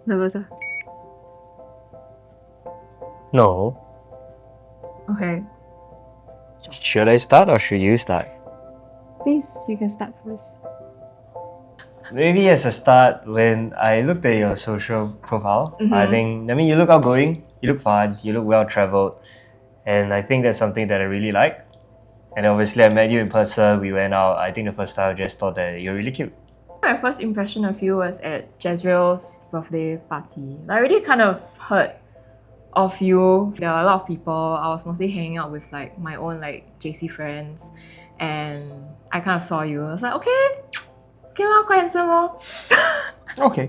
Nervous? No. Okay. Should I start or should you start? Please, you can start first. Maybe as a start, when I looked at your social profile, I mean, you look outgoing, you look fun, you look well traveled, and I think that's something that I really like. And obviously, I met you in person, we went out. I think the first time I just thought that you're really cute. My first impression of you was at Jezreel's birthday party. I already kind of heard of you. There are a lot of people. I was mostly hanging out with like my own like JC friends, and I kind of saw you. I was like, okay, lah, quite handsome, lor. Okay.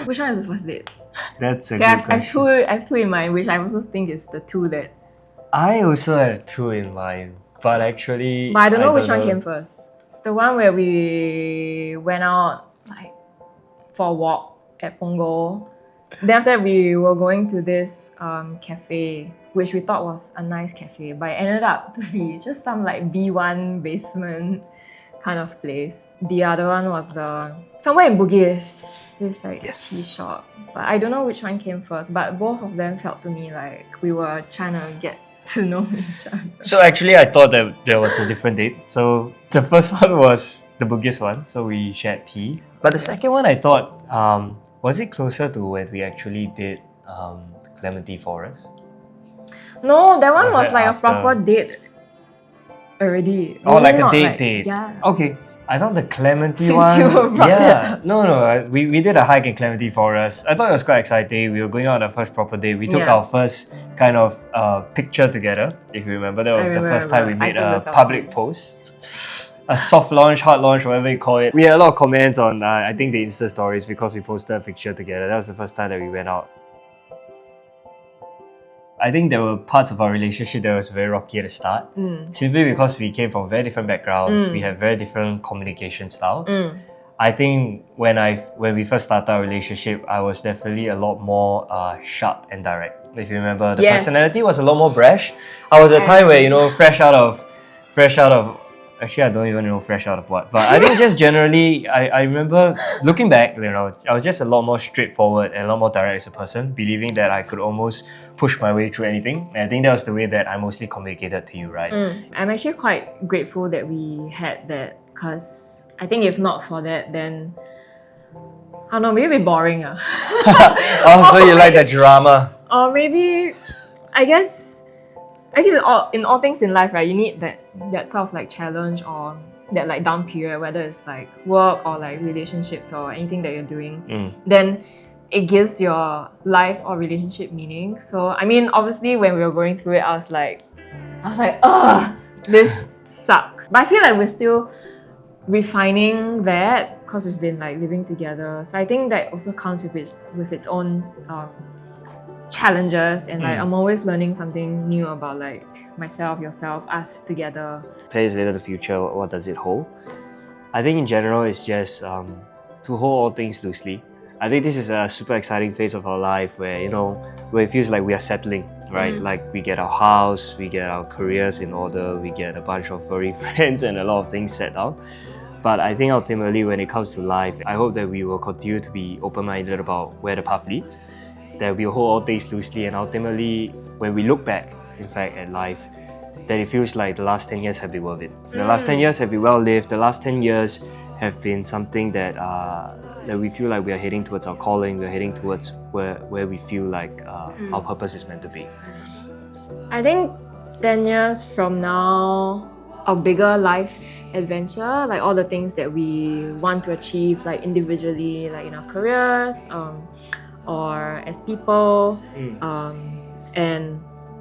Which one is the first date? That's a Okay, good question. I have two in mind, which I also think is the two that. I also have two in mind, but actually... But I don't know which one came first. It's the one where we went out like for a walk at Punggol. Then after that, we were going to this cafe, which we thought was a nice cafe, but it ended up to be just some like B1 basement kind of place. The other one was somewhere in Bugis, this like tea shop. But I don't know which one came first, but both of them felt to me like we were trying to get to know each other. So actually, I thought that there was a different date. So the first one was the Bugis one, so we shared tea. But the second one, I thought, was it closer to when we actually did Clementi Forest? No, that one Was was that like after? a proper date already. Oh, like a Not date. Yeah. Okay. I thought the Clementi Since one. you brought Yeah. that up. No. We did a hike in Clementi Forest. I thought it was quite exciting. We were going on our first proper date. We took Yeah. our first kind of picture together. If you remember, that was the first time we remember. I made took a the selfie. public post. A soft launch, hard launch, whatever you call it. We had a lot of comments on, I think, the Insta stories because we posted a picture together. That was the first time that we went out. I think there were parts of our relationship that was very rocky at the start, simply because we came from very different backgrounds. We had very different communication styles. I think when we first started our relationship, I was definitely a lot more sharp and direct. If you remember, the personality was a lot more brash. I was at a time where fresh out of. Actually, I don't even know fresh out of what. But I think just generally, I remember looking back, I was just a lot more straightforward and a lot more direct as a person, believing that I could almost push my way through anything. And I think that was the way that I mostly communicated to you, right? I'm actually quite grateful that we had that, because I think if not for that, then I don't know, maybe it'd be boring. Oh, so you like the drama? Or maybe, I guess in all things in life, right, you need that sort of like challenge or that like down period, whether it's like work or like relationships or anything that you're doing, then it gives your life or relationship meaning. So I mean, obviously when we were going through it, I was like, ugh, this sucks. But I feel like we're still refining that because we've been like living together. So I think that also comes with its own challenges, and like I'm always learning something new about like myself, yourself, us together. 10 years later, the future, what does it hold? I think in general, it's just to hold all things loosely. I think this is a super exciting phase of our life where, where it feels like we are settling, right? Like we get our house, we get our careers in order, we get a bunch of furry friends and a lot of things set out. But I think ultimately when it comes to life, I hope that we will continue to be open-minded about where the path leads, that we'll hold all things loosely, and ultimately when we look back, in fact, at life, that it feels like the last 10 years have been worth it. The last 10 years have been well lived. The last 10 years have been something that we feel like we are heading towards our calling, we're heading towards where we feel like our purpose is meant to be. I think 10 years from now, a bigger life adventure, like all the things that we want to achieve, like individually, like in our careers, or as people, and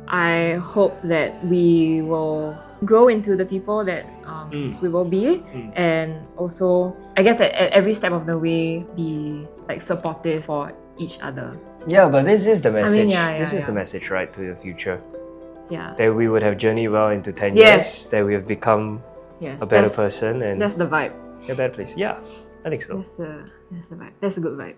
I hope that we will grow into the people that we will be, and also I guess at every step of the way be like supportive for each other. Yeah, but this is the message. This is yeah. the message, right, to the future. Yeah. That we would have journeyed well into 10 Yes. years, that we have become Yes, a better person and that's the vibe. a better place. Yeah, I think so. That's the vibe. That's a good vibe.